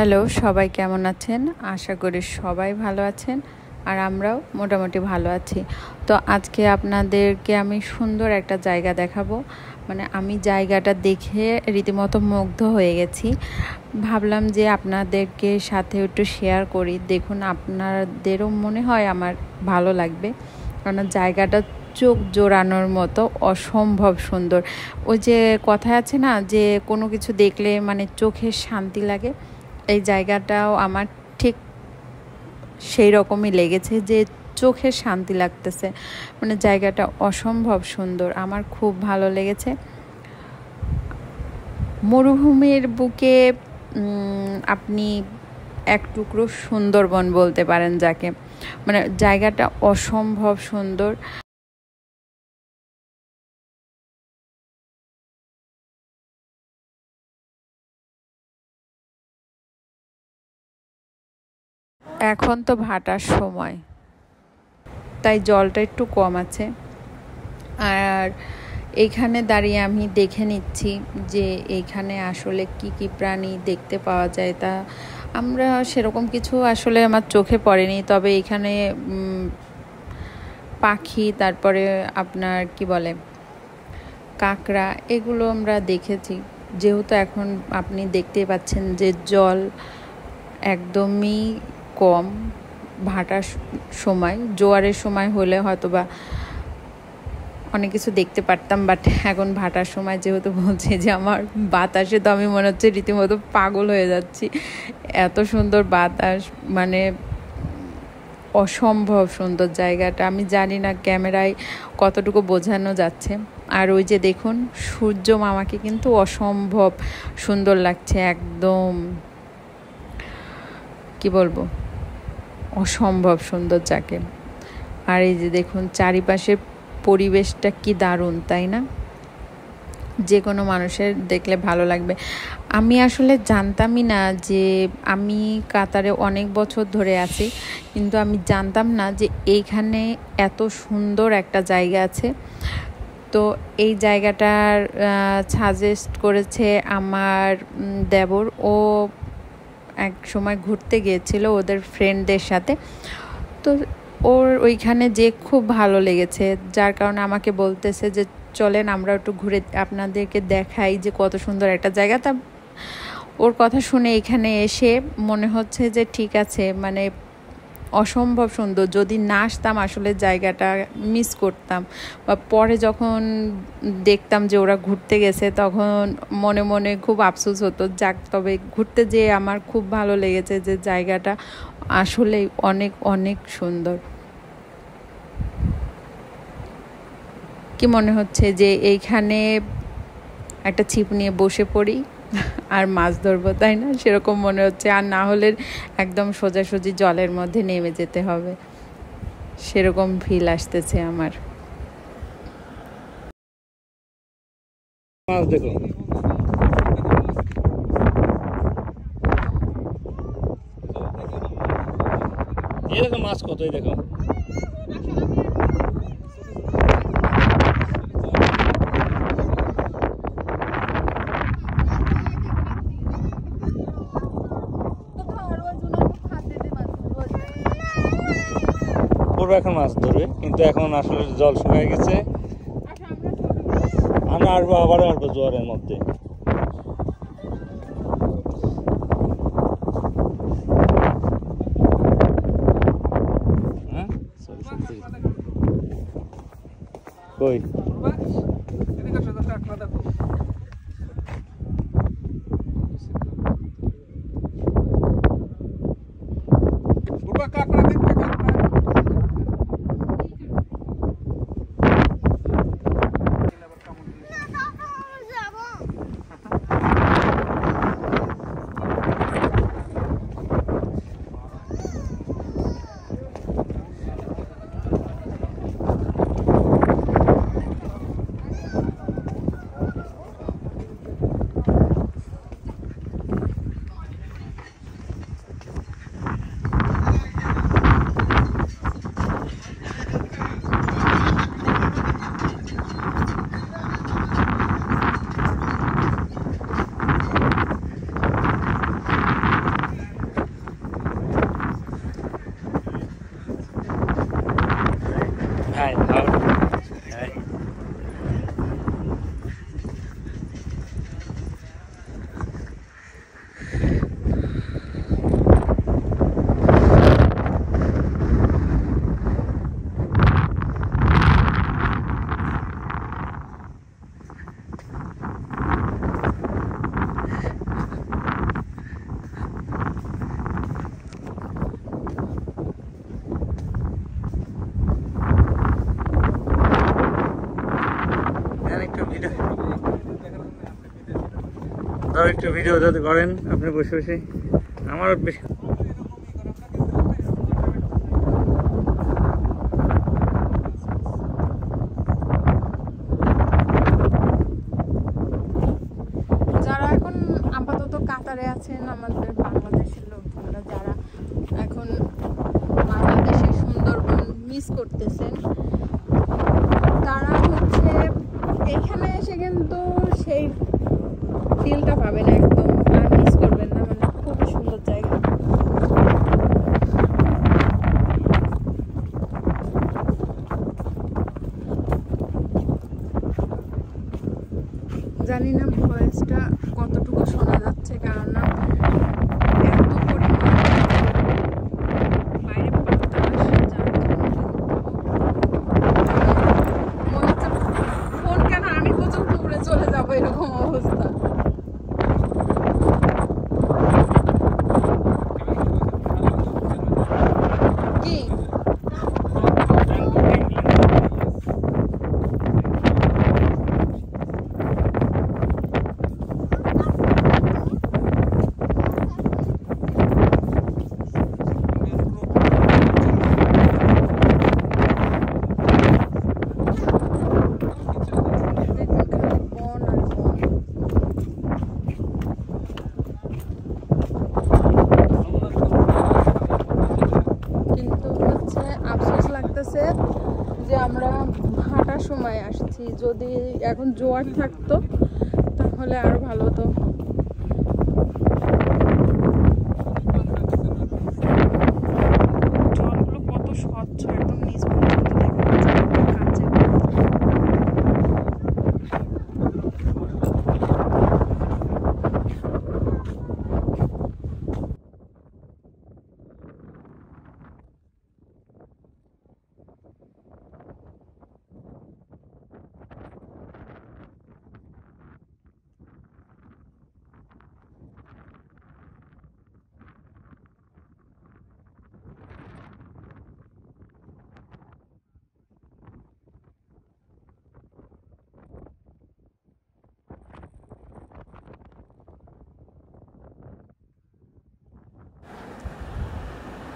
Hello, সবাই কেমন আছেন? আশা করি সবাই ভালো আছেন আর আমরাও মোটামুটি ভালো আছি। তো আজকে আপনাদেরকে আমি সুন্দর একটা জায়গা দেখাবো। মানে আমি জায়গাটা দেখে রীতিমতো মুগ্ধ হয়ে গেছি। ভাবলাম যে আপনাদেরকে সাথে একটু শেয়ার করি, দেখুন আপনাদেরও মনে হয় আমার ভালো লাগবে, কারণ জায়গাটা চোখ জোড়ানোর মতো অসম্ভব সুন্দর। ওই যে কথা আছে না, যে কোনো কিছু দেখলে মানে চোখের শান্তি লাগে, এই জায়গাটাও আমার ঠিক সেই রকমই লেগেছে, যে চোখের শান্তি লাগতেছে। মানে জায়গাটা অসম্ভব সুন্দর, আমার খুব ভালো লেগেছে। মরুভূমির বুকে আপনি এক টুকরো সুন্দরবন বলতে পারেন যাকে, মানে জায়গাটা অসম্ভব সুন্দর। এখন তো ভাটার সময়, তাই জলটা একটু কম আছে। আর এইখানে দাঁড়িয়ে আমি দেখে নিচ্ছি যে এইখানে আসলে কি কি প্রাণী দেখতে পাওয়া যায়। তা আমরা সেরকম কিছু আসলে আমার চোখে পড়েনি, তবে এখানে পাখি, তারপরে আপনার কি বলে কাঁকড়া, এগুলো আমরা দেখেছি। যেহেতু এখন আপনি দেখতেই পাচ্ছেন যে জল একদমই কম। ভাটার সময়, জোয়ারের সময় হলে হয়তোবা অনেক কিছু দেখতে পারতাম, বাট এখন ভাটার সময় যেহেতু বলছে যে আমার বাতাসে তো আমি মনে হচ্ছে রীতিমতো পাগল হয়ে যাচ্ছি। এত সুন্দর বাতাস, মানে অসম্ভব সুন্দর জায়গাটা। আমি জানি না ক্যামেরায় কতটুকু বোঝানো যাচ্ছে। আর ওই যে দেখুন সূর্য মামাকে কিন্তু অসম্ভব সুন্দর লাগছে, একদম কি বলবো, অসম্ভব সুন্দর যাকে। আর এই যে দেখুন চারিপাশের পরিবেশটা কি দারুণ, তাই না? যে কোনো মানুষের দেখলে ভালো লাগবে। আমি আসলে জানতামই না, যে আমি কাতারে অনেক বছর ধরে আছি, কিন্তু আমি জানতাম না যে এইখানে এত সুন্দর একটা জায়গা আছে। তো এই জায়গাটার সাজেস্ট করেছে আমার দেবর। ও এক সময় ঘুরতে গিয়েছিল ওদের ফ্রেন্ডদের সাথে, তো ওর ওইখানে যে খুব ভালো লেগেছে, যার কারণে আমাকে বলতেছে যে চলেন আমরা একটু ঘুরে আপনাদেরকে দেখাই যে কত সুন্দর একটা জায়গা। তা ওর কথা শুনে এখানে এসে মনে হচ্ছে যে ঠিক আছে, মানে অসম্ভব সুন্দর। যদি না আসতাম আসলে জায়গাটা মিস করতাম, বা পরে যখন দেখতাম যে ওরা ঘুরতে গেছে তখন মনে মনে খুব আফসোস হতো। যাক, তবে ঘুরতে যেয়ে আমার খুব ভালো লেগেছে, যে জায়গাটা আসলেই অনেক অনেক সুন্দর। কি মনে হচ্ছে যে এইখানে একটা ছিপ নিয়ে বসে পড়ি আর মাছ ধরবো, তাই না? সেরকম মনে হচ্ছে। আর না হলে একদম সোজাসুজি জলের মধ্যে নেমে যেতে হবে, সেরকম ফিল আসতেছে আমার। মাছ দেখো, এই দেখো মাছ কত, এই দেখো পূর্বে এখন মাছ ধরবে, কিন্তু এখন আসলে জল শুকিয়ে গেছে। আমরা আসবো, আবারও আসবো জোয়ারের মধ্যে। হ্যাঁ কই একটু ভিডিও যদি করেন আপনি বসে বসে, আমারও বেশি যারা এখন আপাতত কাতারে আছেন, আমাদের বাংলাদেশের লোকজনরা যারা এখন বাংলাদেশের সুন্দরবন মিস করতেছেন, তারা হচ্ছে এখানে এসে কিন্তু সেই ফিলটা পাবেন, একদম আর মিস করবেন না। মানে খুবই সুন্দর জায়গা। জানি না ভয়েসটা কতটুকু শোনা যাচ্ছে, কারণ না এত পরিমাণ বাইরে বাতাস, যার জন্য মনে হচ্ছে ফোন কেন আমি পর্যন্ত উড়ে চলে যাবো, এরকম অবস্থা। কি যে আমরা হাঁটার সময় আসছি, যদি এখন জোয়ার থাকতো তাহলে আরো ভালো হতো। জলগুলো কত স্বচ্ছ, একদম নিচ পর্যন্ত দেখা যাচ্ছে কাঁচের।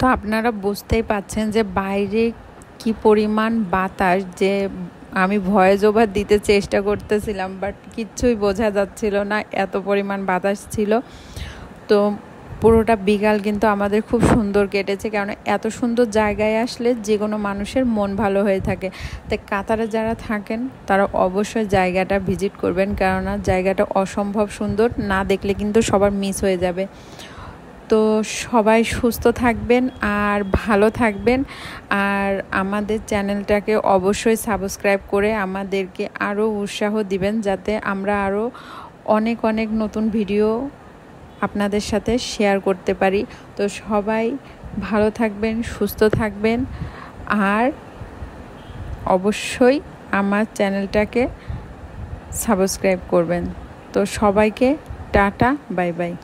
তো আপনারা বুঝতেই পাচ্ছেন যে বাইরে কি পরিমাণ বাতাস, যে আমি ভয়েস ওভার দিতে চেষ্টা করতেছিলাম বাট কিচ্ছুই বোঝা যাচ্ছিল না, এত পরিমাণ বাতাস ছিল। তো পুরোটা বিকাল কিন্তু আমাদের খুব সুন্দর কেটেছে, কারণ এত সুন্দর জায়গায় আসলে যে কোনো মানুষের মন ভালো হয়ে থাকে। তাই কাতারে যারা থাকেন তারা অবশ্যই জায়গাটা ভিজিট করবেন, কেননা জায়গাটা অসম্ভব সুন্দর, না দেখলে কিন্তু সবার মিস হয়ে যাবে। তো সবাই সুস্থ থাকবেন আর ভালো থাকবেন, আর আমাদের চ্যানেলটাকে অবশ্যই সাবস্ক্রাইব করে আমাদেরকে আরও উৎসাহ দিবেন, যাতে আমরা আরও অনেক অনেক নতুন ভিডিও আপনাদের সাথে শেয়ার করতে পারি। তো সবাই ভালো থাকবেন, সুস্থ থাকবেন, আর অবশ্যই আমার চ্যানেলটাকে সাবস্ক্রাইব করবেন। তো সবাইকে টাটা, বাই বাই।